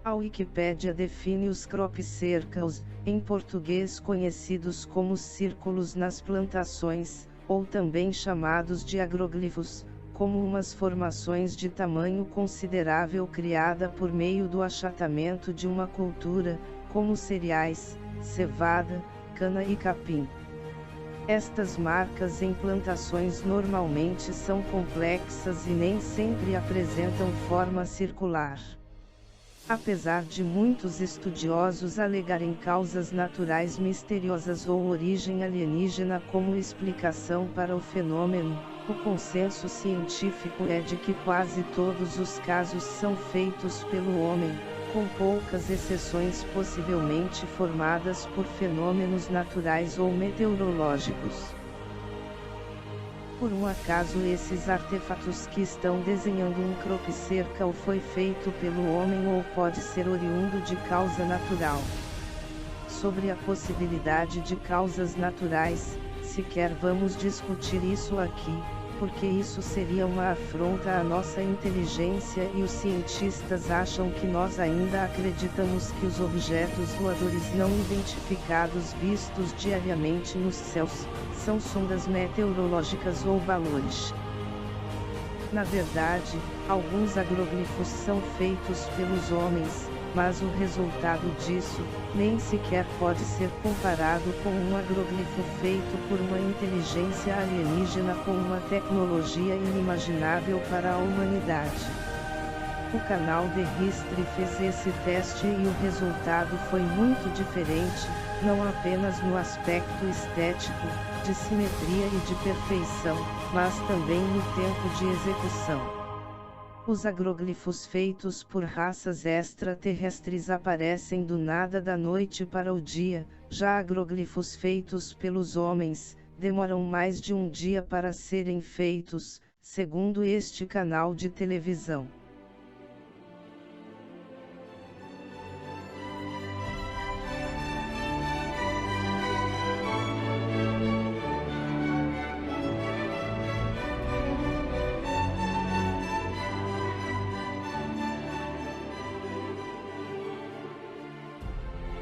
A Wikipédia define os crop circles, em português conhecidos como círculos nas plantações, ou também chamados de agroglifos, como umas formações de tamanho considerável criada por meio do achatamento de uma cultura, como cereais, cevada, cana e capim. Estas marcas em plantações normalmente são complexas e nem sempre apresentam forma circular. Apesar de muitos estudiosos alegarem causas naturais misteriosas ou origem alienígena como explicação para o fenômeno, o consenso científico é de que quase todos os casos são feitos pelo homem, com poucas exceções possivelmente formadas por fenômenos naturais ou meteorológicos. Por um acaso esses artefatos que estão desenhando um crop circle foi feito pelo homem ou pode ser oriundo de causa natural? Sobre a possibilidade de causas naturais, sequer vamos discutir isso aqui, porque isso seria uma afronta à nossa inteligência e os cientistas acham que nós ainda acreditamos que os objetos voadores não identificados vistos diariamente nos céus, são sondas meteorológicas ou balões. Na verdade, alguns agroglifos são feitos pelos homens, mas o resultado disso, nem sequer pode ser comparado com um agroglifo feito por uma inteligência alienígena com uma tecnologia inimaginável para a humanidade. O canal The History fez esse teste e o resultado foi muito diferente, não apenas no aspecto estético, de simetria e de perfeição, mas também no tempo de execução. Os agroglifos feitos por raças extraterrestres aparecem do nada da noite para o dia, já agroglifos feitos pelos homens, demoram mais de um dia para serem feitos, segundo este canal de televisão.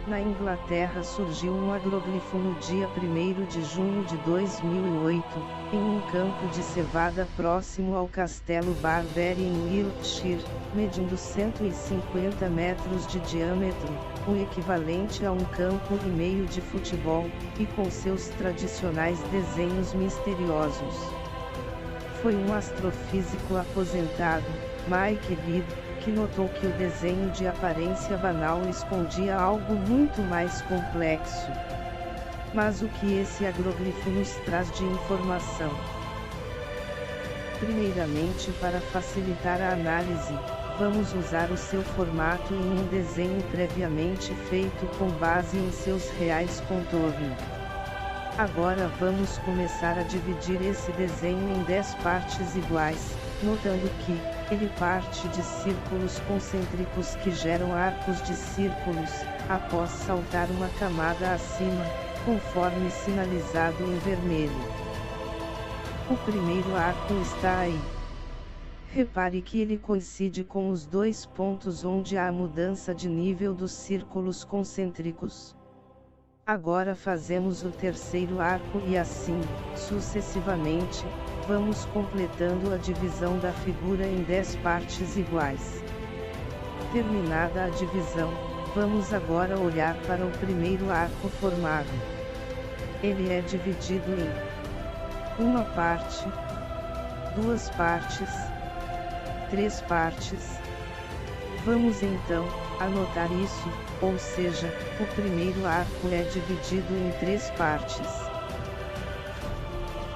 Na Inglaterra surgiu um agroglifo no dia 1º de junho de 2008, em um campo de cevada próximo ao Castelo Barberry em Wiltshire, medindo 150 metros de diâmetro, o equivalente a um campo e meio de futebol, e com seus tradicionais desenhos misteriosos. Foi um astrofísico aposentado, Mike Reed, que notou que o desenho de aparência banal escondia algo muito mais complexo. Mas o que esse agroglifo nos traz de informação? Primeiramente, para facilitar a análise, vamos usar o seu formato em um desenho previamente feito com base em seus reais contornos. Agora vamos começar a dividir esse desenho em 10 partes iguais, notando que ele parte de círculos concêntricos que geram arcos de círculos, após saltar uma camada acima, conforme sinalizado em vermelho. O primeiro arco está aí. Repare que ele coincide com os dois pontos onde há a mudança de nível dos círculos concêntricos. Agora fazemos o terceiro arco e assim, sucessivamente, vamos completando a divisão da figura em 10 partes iguais. Terminada a divisão, vamos agora olhar para o primeiro arco formado. Ele é dividido em uma parte, duas partes, três partes. Vamos então anotar isso, ou seja, o primeiro arco é dividido em 3 partes.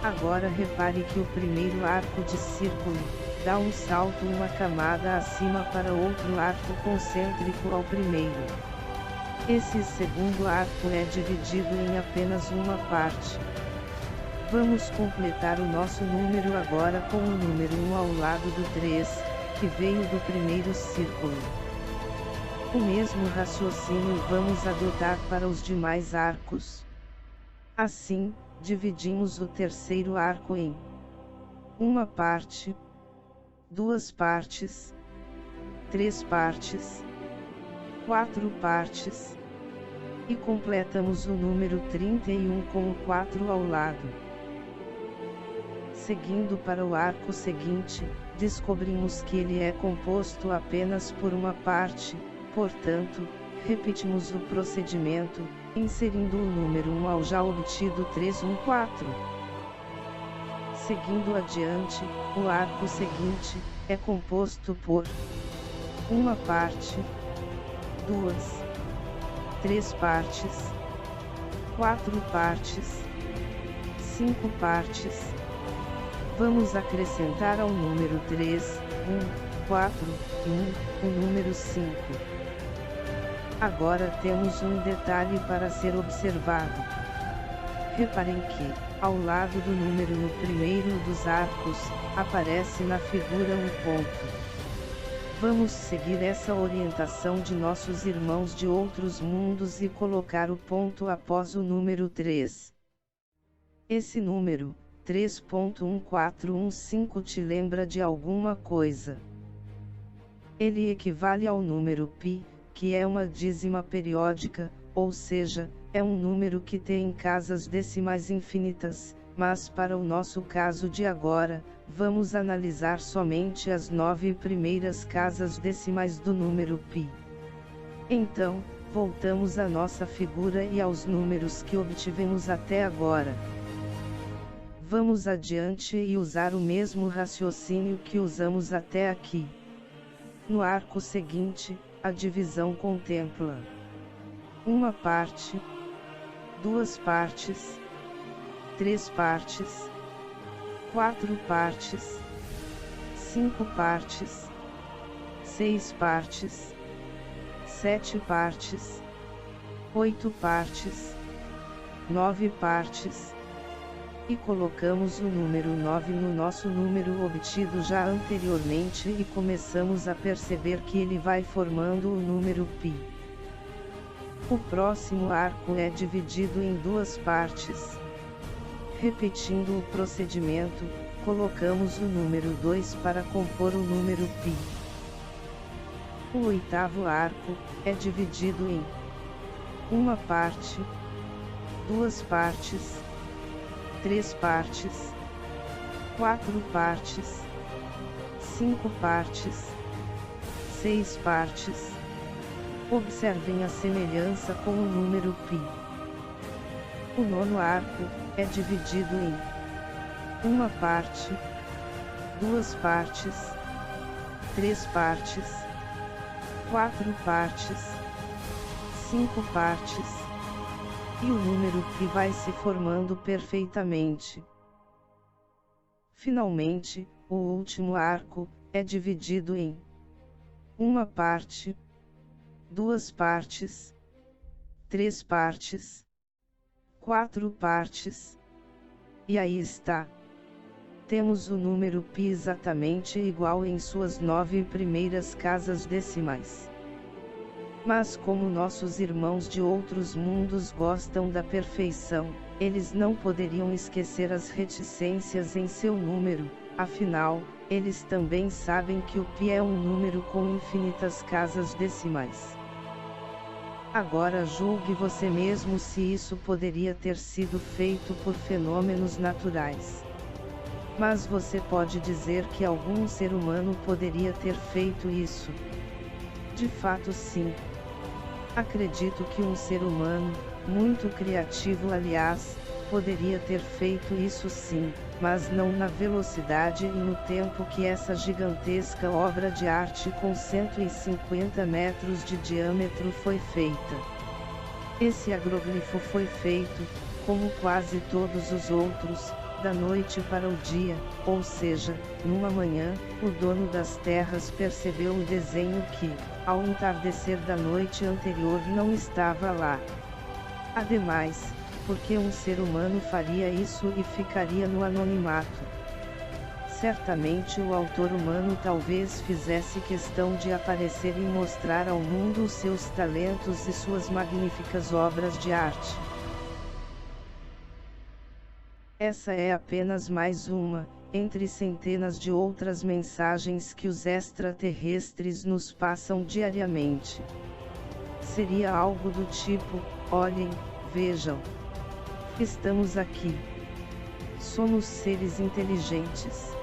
Agora repare que o primeiro arco de círculo dá um salto uma camada acima para outro arco concêntrico ao primeiro. Esse segundo arco é dividido em apenas uma parte. Vamos completar o nosso número agora com o número 1 ao lado do 3, que veio do primeiro círculo. O mesmo raciocínio vamos adotar para os demais arcos. Assim, dividimos o terceiro arco em uma parte, duas partes, três partes, 4 partes. E completamos o número 31 com o 4 ao lado. Seguindo para o arco seguinte, descobrimos que ele é composto apenas por uma parte, portanto, repetimos o procedimento, inserindo o número 1 ao já obtido 314. Seguindo adiante, o arco seguinte é composto por uma parte, 2, 3 partes, 4 partes, 5 partes. Vamos acrescentar ao número 3, 1, 4, 1, o número 5. Agora temos um detalhe para ser observado. Reparem que, ao lado do número no primeiro dos arcos, aparece na figura um ponto. Vamos seguir essa orientação de nossos irmãos de outros mundos e colocar o ponto após o número 3. Esse número, 3.1415, te lembra de alguma coisa? Ele equivale ao número π, que é uma dízima periódica, ou seja, é um número que tem casas decimais infinitas, mas para o nosso caso de agora, vamos analisar somente as 9 primeiras casas decimais do número π. Então, voltamos à nossa figura e aos números que obtivemos até agora. Vamos adiante e usar o mesmo raciocínio que usamos até aqui. No arco seguinte, a divisão contempla uma parte, 2 partes, 3 partes, 4 partes, 5 partes, 6 partes, 7 partes, 8 partes, 9 partes. E colocamos o número 9 no nosso número obtido já anteriormente e começamos a perceber que ele vai formando o número π. O próximo arco é dividido em 2 partes. Repetindo o procedimento, colocamos o número 2 para compor o número π. O oitavo arco é dividido em uma parte, 2 partes, 3 partes, 4 partes, 5 partes, 6 partes. Observem a semelhança com o número π. O nono arco é dividido em uma parte, 2 partes, 3 partes, 4 partes, 5 partes. E o número π vai se formando perfeitamente. Finalmente, o último arco é dividido em uma parte, 2 partes, 3 partes, 4 partes. E aí está. Temos o número π exatamente igual em suas 9 primeiras casas decimais. Mas como nossos irmãos de outros mundos gostam da perfeição, eles não poderiam esquecer as reticências em seu número, afinal, eles também sabem que o π é um número com infinitas casas decimais. Agora julgue você mesmo se isso poderia ter sido feito por fenômenos naturais. Mas você pode dizer que algum ser humano poderia ter feito isso? De fato sim. Acredito que um ser humano, muito criativo aliás, poderia ter feito isso sim, mas não na velocidade e no tempo que essa gigantesca obra de arte com 150 metros de diâmetro foi feita. Esse agroglifo foi feito, como quase todos os outros, da noite para o dia, ou seja, numa manhã, o dono das terras percebeu o desenho que, ao entardecer da noite anterior não estava lá. Ademais, porque um ser humano faria isso e ficaria no anonimato? Certamente o autor humano talvez fizesse questão de aparecer e mostrar ao mundo os seus talentos e suas magníficas obras de arte. Essa é apenas mais uma, entre centenas de outras mensagens que os extraterrestres nos passam diariamente. seria algo do tipo: olhem, vejam. Estamos aqui. Somos seres inteligentes.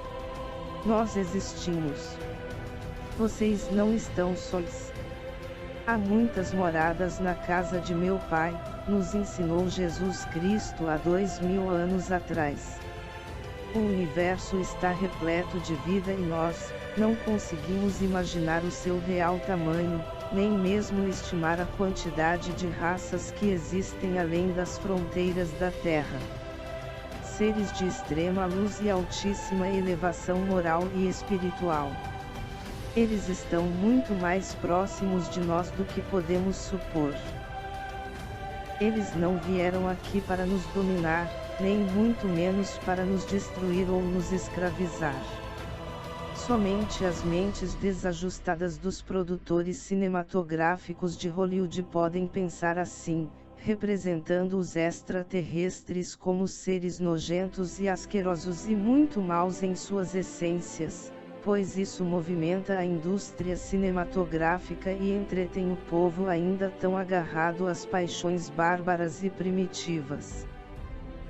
Nós existimos. Vocês não estão sós. Há muitas moradas na casa de meu Pai, nos ensinou Jesus Cristo há 2000 anos atrás. O universo está repleto de vida e nós não conseguimos imaginar o seu real tamanho, nem mesmo estimar a quantidade de raças que existem além das fronteiras da Terra. Seres de extrema luz e altíssima elevação moral e espiritual. Eles estão muito mais próximos de nós do que podemos supor. Eles não vieram aqui para nos dominar, nem muito menos para nos destruir ou nos escravizar. Somente as mentes desajustadas dos produtores cinematográficos de Hollywood podem pensar assim, representando os extraterrestres como seres nojentos e asquerosos e muito maus em suas essências, pois isso movimenta a indústria cinematográfica e entretém o povo ainda tão agarrado às paixões bárbaras e primitivas.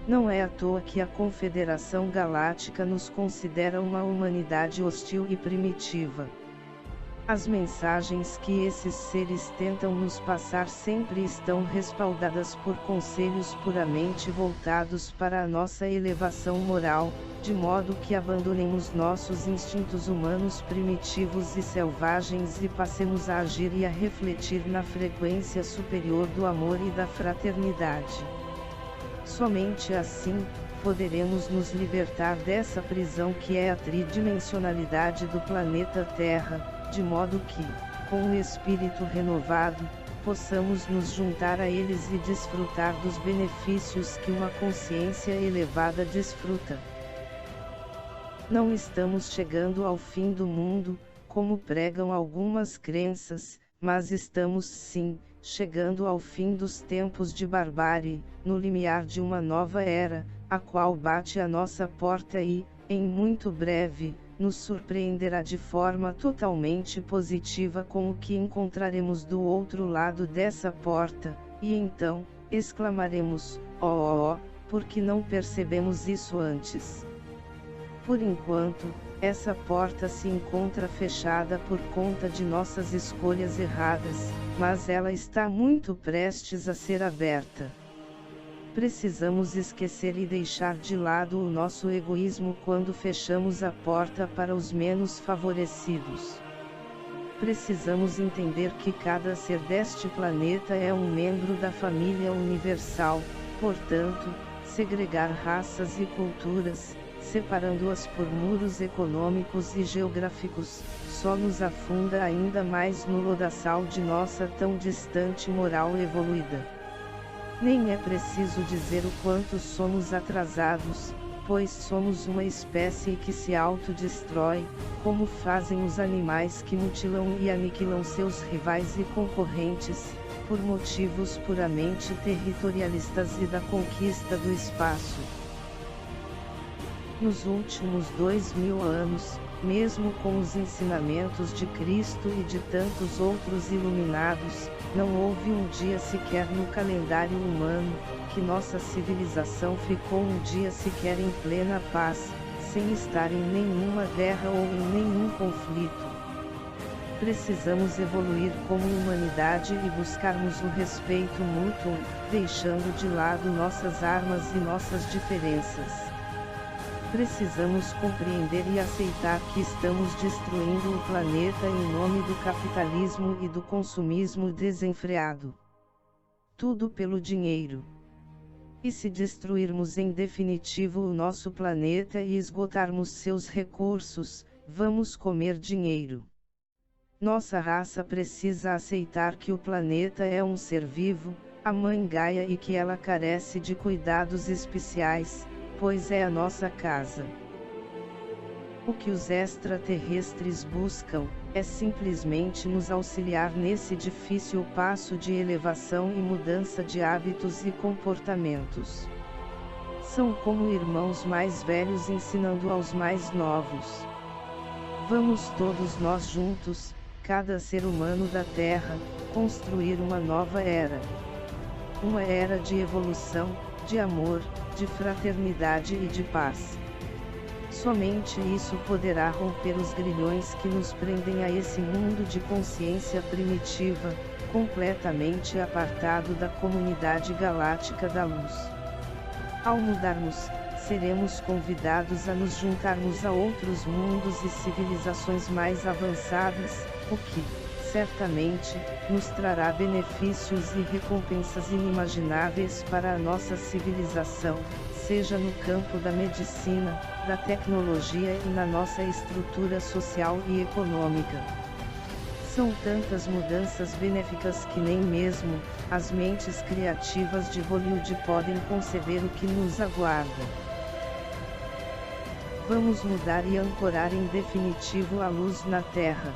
Não é à toa que a Confederação Galáctica nos considera uma humanidade hostil e primitiva. As mensagens que esses seres tentam nos passar sempre estão respaldadas por conselhos puramente voltados para a nossa elevação moral, de modo que abandonemos nossos instintos humanos primitivos e selvagens e passemos a agir e a refletir na frequência superior do amor e da fraternidade. Somente assim, poderemos nos libertar dessa prisão que é a tridimensionalidade do planeta Terra, de modo que, com o espírito renovado, possamos nos juntar a eles e desfrutar dos benefícios que uma consciência elevada desfruta. Não estamos chegando ao fim do mundo, como pregam algumas crenças, mas estamos sim, chegando ao fim dos tempos de barbárie, no limiar de uma nova era, a qual bate à nossa porta e, em muito breve, nos surpreenderá de forma totalmente positiva com o que encontraremos do outro lado dessa porta, e então, exclamaremos, oh, porque não percebemos isso antes? Por enquanto, essa porta se encontra fechada por conta de nossas escolhas erradas, mas ela está muito prestes a ser aberta. Precisamos esquecer e deixar de lado o nosso egoísmo quando fechamos a porta para os menos favorecidos. Precisamos entender que cada ser deste planeta é um membro da família universal, portanto, segregar raças e culturas, separando-as por muros econômicos e geográficos, só nos afunda ainda mais no lodaçal de nossa tão distante moral evoluída. Nem é preciso dizer o quanto somos atrasados, pois somos uma espécie que se autodestrói, como fazem os animais que mutilam e aniquilam seus rivais e concorrentes, por motivos puramente territorialistas e da conquista do espaço. Nos últimos 2000 anos, mesmo com os ensinamentos de Cristo e de tantos outros iluminados, não houve um dia sequer no calendário humano, que nossa civilização ficou um dia sequer em plena paz, sem estar em nenhuma guerra ou em nenhum conflito. Precisamos evoluir como humanidade e buscarmos o respeito mútuo, deixando de lado nossas armas e nossas diferenças. Precisamos compreender e aceitar que estamos destruindo o planeta em nome do capitalismo e do consumismo desenfreado. Tudo pelo dinheiro. E se destruirmos em definitivo o nosso planeta e esgotarmos seus recursos, vamos comer dinheiro. Nossa raça precisa aceitar que o planeta é um ser vivo, a Mãe Gaia, e que ela carece de cuidados especiais, pois é a nossa casa. O que os extraterrestres buscam, é simplesmente nos auxiliar nesse difícil passo de elevação e mudança de hábitos e comportamentos. São como irmãos mais velhos ensinando aos mais novos. Vamos todos nós juntos, cada ser humano da Terra, construir uma nova era. Uma era de evolução, de amor, de fraternidade e de paz. Somente isso poderá romper os grilhões que nos prendem a esse mundo de consciência primitiva, completamente apartado da comunidade galáctica da luz. Ao mudarmos, seremos convidados a nos juntarmos a outros mundos e civilizações mais avançadas, o que, certamente, nos trará benefícios e recompensas inimagináveis para a nossa civilização, seja no campo da medicina, da tecnologia e na nossa estrutura social e econômica. São tantas mudanças benéficas que nem mesmo as mentes criativas de Hollywood podem conceber o que nos aguarda. Vamos mudar e ancorar em definitivo a luz na Terra.